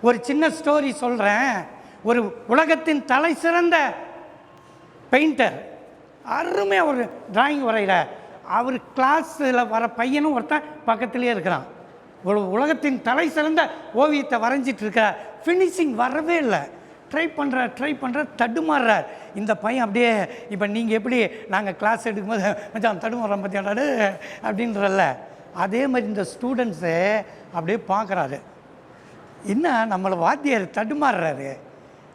ஒரு சின்ன ஸ்டோரி சொல்கிறேன். ஒரு உலகத்தின் தலை சிறந்த பெயிண்டர், அருமையாக ஒரு டிராயிங் வரைகிற அவர் கிளாஸில் வர பையனும் ஒருத்தன் பக்கத்துலேயே இருக்கிறான். ஒரு உலகத்தின் தலை சிறந்த ஓவியத்தை வரைஞ்சிட்டு இருக்கிறார். ஃபினிஷிங் வரவே இல்லை. ட்ரை பண்ணுற தடுமாறுறார். இந்த பையன் அப்படியே, இப்போ நீங்கள் எப்படி நாங்கள் கிளாஸ் எடுக்கும்போது மச்சான் தடுமாறுறோம் பார்த்தியாடாடு அப்படின்றல்ல, அதே மாதிரி இந்த ஸ்டூடெண்ட்ஸு அப்படியே பார்க்குறாரு. என்ன நம்மளை வாத்தியார் தடுமாறுறாரு,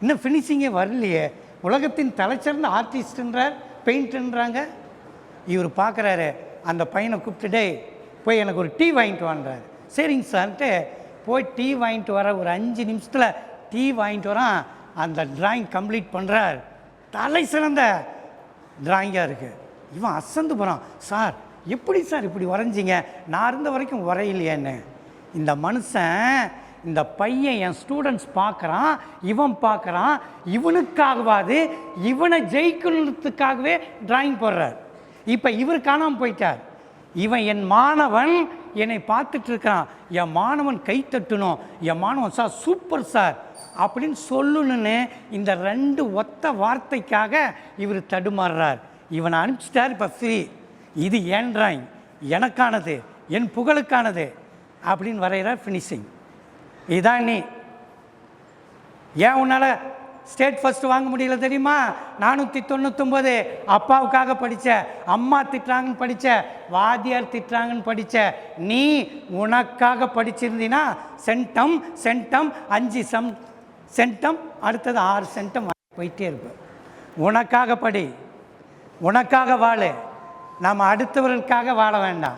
இன்னும் ஃபினிஷிங்கே வரலையே, உலகத்தின் தலைச்சிறந்த ஆர்டிஸ்ட்ன்றார், பெயிண்ட்டுன்றாங்க. இவர் பார்க்குறாரு, அந்த பையனை கூப்பிட்டுட்டே போய் எனக்கு ஒரு டீ வாங்கிட்டு வான்றார். சரிங்க சார்ன்ட்டு போய் டீ வாங்கிட்டு வர ஒரு 5 நிமிஷத்தில் டீ வாங்கிட்டு வரான். அந்த டிராயிங் கம்ப்ளீட் பண்ணுறார். தலை சிறந்த டிராயிங்காக இருக்குது. இவன் அசந்து போகிறான். சார் எப்படி சார் இப்படி வரைஞ்சிங்க, நான் இருந்த வரைக்கும் வரையிலையேன்னு. இந்த மனுஷன், இந்த பையன், என் ஸ்டூடெண்ட்ஸ் பார்க்குறான், இவன் பார்க்குறான், இவனுக்காகவாது இவனை ஜெயிக்கணுன்றதுக்காகவே டிராயிங் போடுறார். இப்போ இவர் காணாமல் போயிட்டார். இவன் என் மாணவன், என்னை பார்த்துட்டு இருக்கிறான், என் மாணவன் கை தட்டணும், என் மாணவன் சார் சூப்பர் சார் அப்படின்னு சொல்லணுன்னு இந்த 2 ஒத்த வார்த்தைக்காக இவர் தடுமாறுறார். இவனை அனுப்பிச்சிட்டார். இப்போ ஃப்ரீ, இது என் டிராயிங், எனக்கானது, என் புகழுக்கானது அப்படின்னு வரைகிறார். ஃபினிஷிங் இதான். நீ ஏன் உன்னால் ஸ்டேட் ஃபஸ்ட்டு வாங்க முடியல தெரியுமா? 499 அப்பாவுக்காக படித்த, அம்மா திட்டுறாங்கன்னு படித்த, வாத்தியார் திட்டுறாங்கன்னு படித்த நீ உனக்காக படிச்சிருந்தீன்னா சென்டம் 5 சென்டம் அடுத்தது 6 சென்டம் போயிட்டே இருப்பேன். உனக்காக படி, உனக்காக வாழு. நாம் அடுத்தவர்களுக்காக வாழ வேண்டாம்.